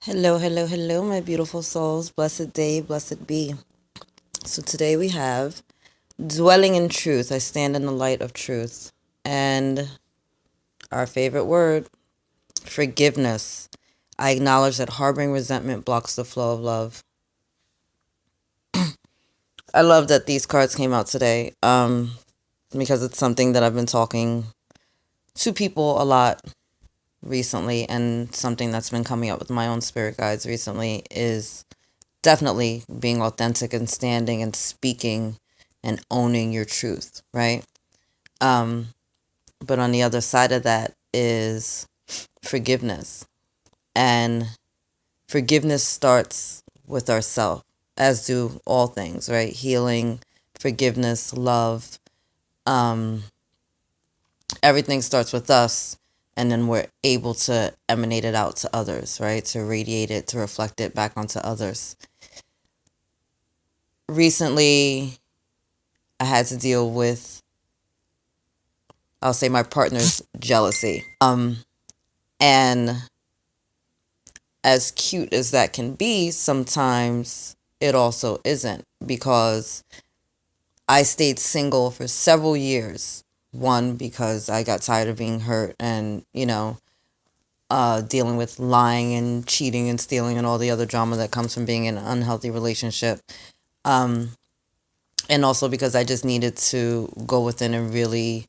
Hello, hello, hello, my beautiful souls. Blessed day, blessed be. So today we have dwelling in truth. I stand in the light of truth. And our favorite word, forgiveness. I acknowledge that harboring resentment blocks the flow of love. I love that these cards came out today because it's something that I've been talking to people a lot recently, and something that's been coming up with my own spirit guides recently is definitely being authentic and standing and speaking and owning your truth, right? Um, but on the other side of that is forgiveness. And forgiveness starts with ourselves, as do all things, right? Healing, forgiveness, love. Um, Everything starts with us, and then we're able to emanate it out to others, right? To radiate it, to reflect it back onto others. Recently, I had to deal with, I'll say, my partner's jealousy. And as cute as that can be, sometimes it also isn't, because I stayed single for several years. One, because I got tired of being hurt and, dealing with lying and cheating and stealing and all the other drama that comes from being in an unhealthy relationship. Um, and also because I just needed to go within and really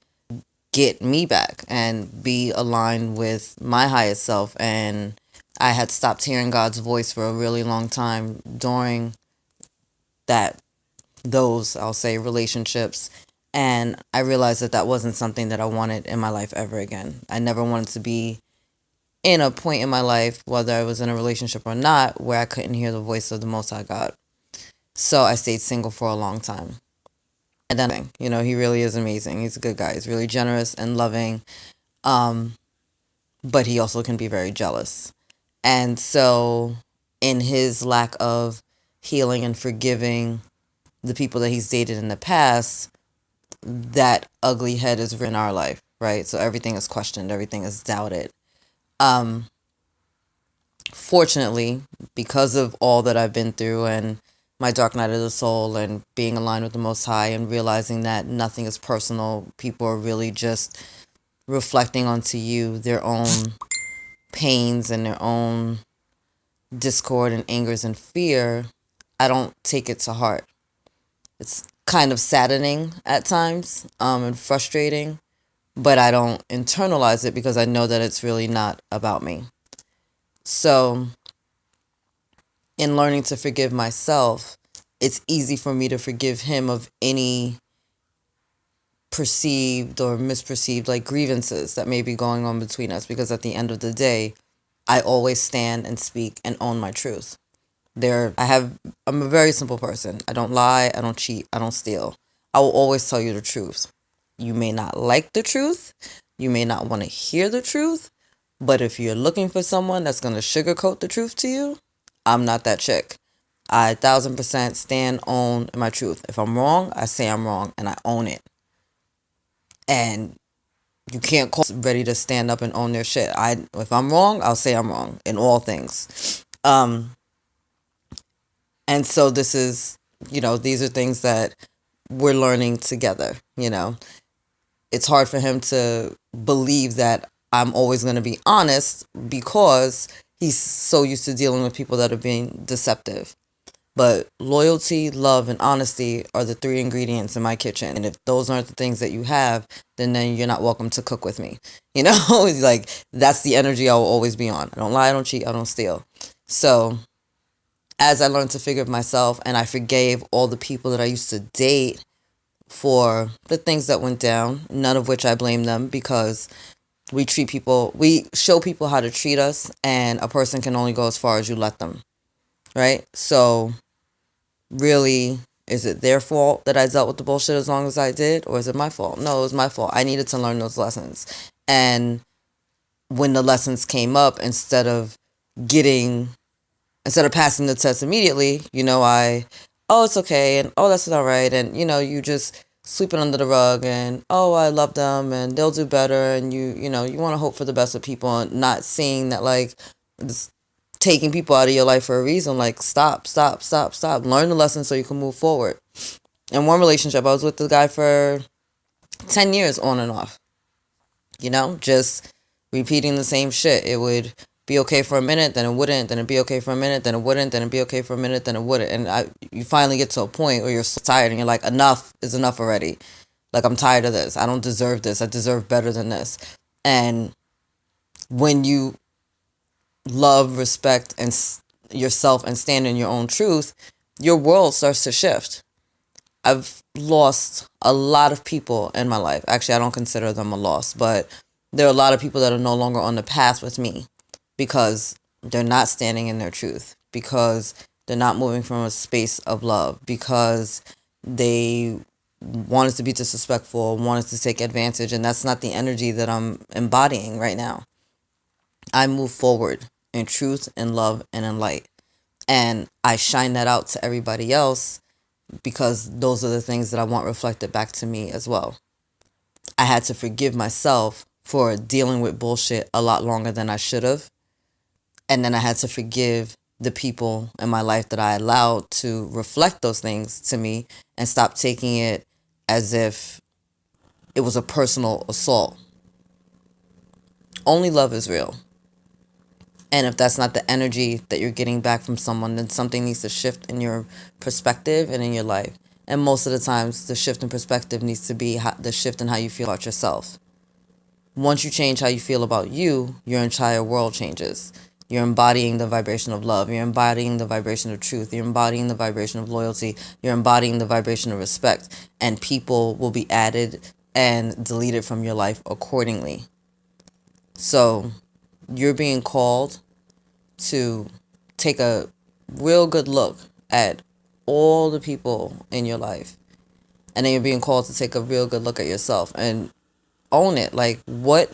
get me back and be aligned with my highest self. And I had stopped hearing God's voice for a really long time during that those, I'll say, relationships. And I realized that that wasn't something that I wanted in my life ever again. I never wanted to be in a point in my life, whether I was in a relationship or not, where I couldn't hear the voice of the Most High God. So I stayed single for a long time. And then, he really is amazing. He's a good guy. He's really generous and loving. Um, but he also can be very jealous. And so, in his lack of healing and forgiving the people that he's dated in the past, that ugly head is in our life, right? So everything is questioned, everything is doubted. Um, Fortunately, because of all that I've been through and my dark night of the soul and being aligned with the Most High and realizing that nothing is personal, people are really just reflecting onto you their own pains and their own discord and angers and fear, I don't take it to heart. It's kind of saddening at times, and frustrating, but I don't internalize it because I know that it's really not about me. So, in learning to forgive myself, it's easy for me to forgive him of any perceived or misperceived grievances that may be going on between us, because at the end of the day, I always stand and speak and own my truth. I'm a very simple person. I don't lie, I don't cheat, I don't steal. I will always tell you the truth. You may not like the truth, you may not want to hear the truth, but if you're looking for someone that's going to sugarcoat the truth to you, I'm not that chick. I 1000% stand on my truth. If I'm wrong, I say I'm wrong and I own it. And you can't call ready to stand up and own their shit. If I'm wrong, I'll say I'm wrong in all things. And so this is, these are things that we're learning together. It's hard for him to believe that I'm always going to be honest because he's so used to dealing with people that are being deceptive. But loyalty, love, and honesty are the three ingredients in my kitchen. And if those aren't the things that you have, then you're not welcome to cook with me. Like, that's the energy I will always be on. I don't lie, I don't cheat, I don't steal. So as I learned to forgive myself and I forgave all the people that I used to date for the things that went down, none of which I blame them, because we show people how to treat us, and a person can only go as far as you let them, right? So really, is it their fault that I dealt with the bullshit as long as I did, or is it my fault? No, it was my fault. I needed to learn those lessons. And when the lessons came up, instead of passing the test immediately, oh, it's okay, and oh, that's all right, and you just sweep it under the rug, and oh, I love them, and they'll do better, and you want to hope for the best of people, and not seeing that, like, this taking people out of your life for a reason. Like, stop, stop, stop, stop. Learn the lesson so you can move forward. In one relationship, I was with the guy for 10 years on and off. Just repeating the same shit. It would be okay for a minute, then it wouldn't, then it'd be okay for a minute, then it wouldn't, then it'd be okay for a minute, then it wouldn't. And you finally get to a point where you're so tired and you're like, enough is enough already. Like, I'm tired of this. I don't deserve this. I deserve better than this. And when you love, respect, and yourself and stand in your own truth, your world starts to shift. I've lost a lot of people in my life. Actually, I don't consider them a loss, but there are a lot of people that are no longer on the path with me because they're not standing in their truth, because they're not moving from a space of love, because they wanted to be disrespectful, wanted to take advantage, and that's not the energy that I'm embodying right now. I move forward in truth, in love, and in light. And I shine that out to everybody else because those are the things that I want reflected back to me as well. I had to forgive myself for dealing with bullshit a lot longer than I should have. And then I had to forgive the people in my life that I allowed to reflect those things to me and stop taking it as if it was a personal assault. Only love is real. And if that's not the energy that you're getting back from someone, then something needs to shift in your perspective and in your life. And most of the times, the shift in perspective needs to be the shift in how you feel about yourself. Once you change how you feel about you, your entire world changes. You're embodying the vibration of love. You're embodying the vibration of truth. You're embodying the vibration of loyalty. You're embodying the vibration of respect. And people will be added and deleted from your life accordingly. So you're being called to take a real good look at all the people in your life. And then you're being called to take a real good look at yourself and own it. Like, what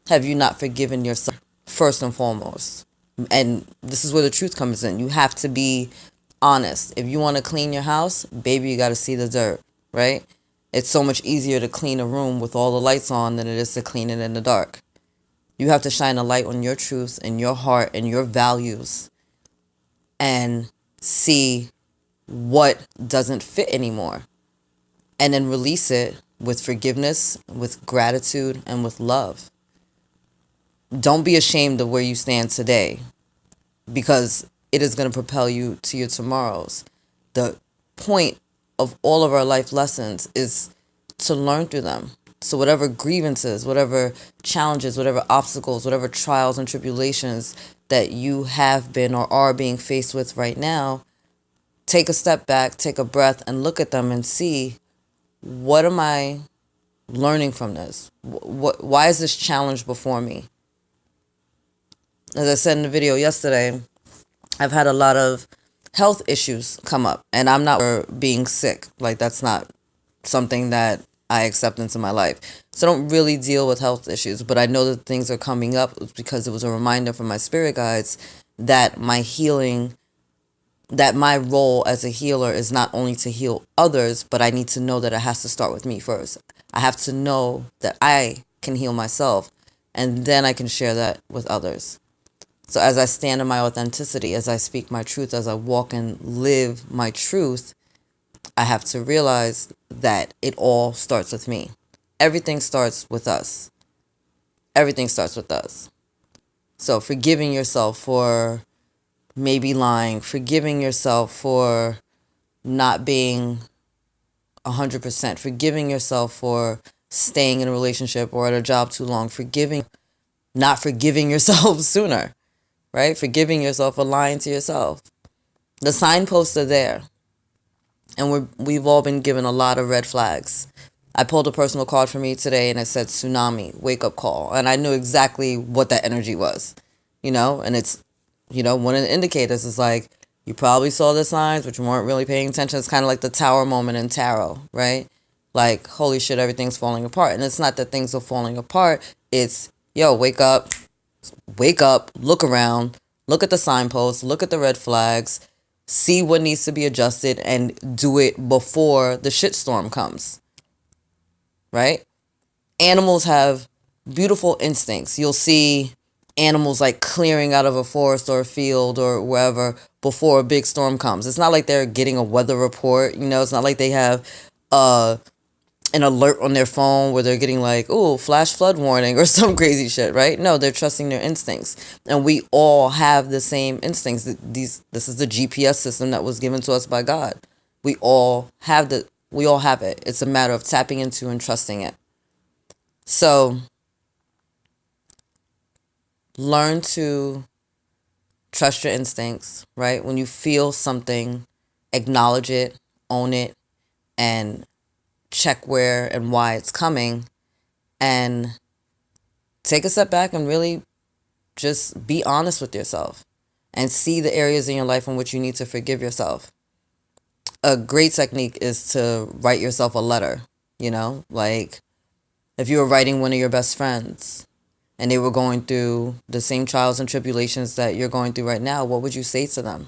have you not forgiven yourself first and foremost? And this is where the truth comes in. You have to be honest. If you want to clean your house, baby, you got to see the dirt, right? It's so much easier to clean a room with all the lights on than it is to clean it in the dark. You have to shine a light on your truth and your heart and your values and see what doesn't fit anymore. And then release it with forgiveness, with gratitude, and with love. Don't be ashamed of where you stand today because it is going to propel you to your tomorrows. The point of all of our life lessons is to learn through them. So whatever grievances, whatever challenges, whatever obstacles, whatever trials and tribulations that you have been or are being faced with right now, take a step back, take a breath, and look at them and see, what am I learning from this? Why is this challenge before me? As I said in the video yesterday, I've had a lot of health issues come up, and I'm not for being sick. Like, that's not something that I accept into my life. So I don't really deal with health issues, but I know that things are coming up because it was a reminder from my spirit guides that my healing, that my role as a healer is not only to heal others, but I need to know that it has to start with me first. I have to know that I can heal myself, and then I can share that with others. So as I stand in my authenticity, as I speak my truth, as I walk and live my truth, I have to realize that it all starts with me. Everything starts with us. Everything starts with us. So forgiving yourself for maybe lying, forgiving yourself for not being 100%, forgiving yourself for staying in a relationship or at a job too long, not forgiving yourself sooner, right? Forgiving yourself for lying to yourself. The signposts are there. And we've all been given a lot of red flags. I pulled a personal card for me today and it said tsunami, wake up call. And I knew exactly what that energy was, and it's, one of the indicators is like, you probably saw the signs, but you weren't really paying attention. It's kind of like the tower moment in tarot, right? Like, holy shit, everything's falling apart. And it's not that things are falling apart. It's, yo, wake up, look around, look at the signposts, look at the red flags, see what needs to be adjusted, and do it before the shitstorm comes, right? Animals have beautiful instincts. You'll see animals like clearing out of a forest or a field or wherever before a big storm comes. It's not like they're getting a weather report, you know, it's not like they have uh an alert on their phone where they're getting like, oh, flash flood warning or some crazy shit, right? No, they're trusting their instincts. And we all have the same instincts. This is the GPS system that was given to us by God. We all have it. It's a matter of tapping into and trusting it. So learn to trust your instincts, right? When you feel something, acknowledge it, own it, and check where and why it's coming, and take a step back and really just be honest with yourself and see the areas in your life in which you need to forgive yourself. A great technique is to write yourself a letter, you know, like if you were writing one of your best friends and they were going through the same trials and tribulations that you're going through right now, what would you say to them?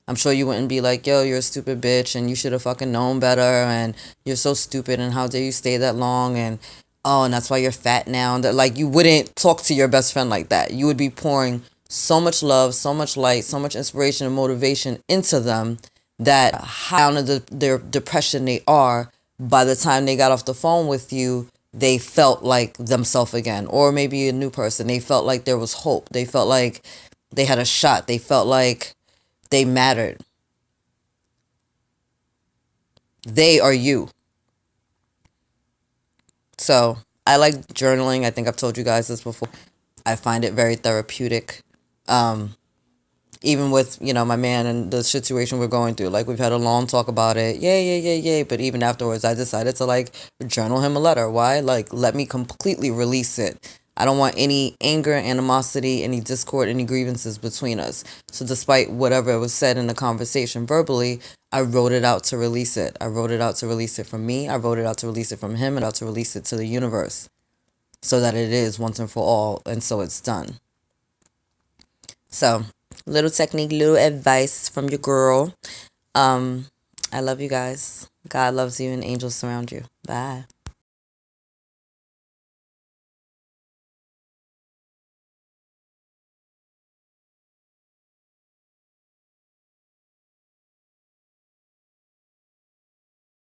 I'm sure you wouldn't be like, yo, you're a stupid bitch and you should have fucking known better and you're so stupid and how dare you stay that long and oh, and that's why you're fat now. And that, like, you wouldn't talk to your best friend like that. You would be pouring so much love, so much light, so much inspiration and motivation into them that how down in their depression they are, by the time they got off the phone with you, they felt like themselves again. Or maybe a new person. They felt like there was hope. They felt like they had a shot. They felt like they mattered. They are you. So I like journaling. I think I've told you guys this before. I find it very therapeutic. Even with, you know, my man and the situation we're going through. Like, we've had a long talk about it. Yay. But even afterwards, I decided to, like, journal him a letter. Why? Like, let me completely release it. I don't want any anger, animosity, any discord, any grievances between us. So despite whatever was said in the conversation verbally, I wrote it out to release it. I wrote it out to release it from me. I wrote it out to release it from him, and out to release it to the universe so that it is once and for all, and so it's done. So, little technique, little advice from your girl. I love you guys. God loves you and angels surround you. Bye.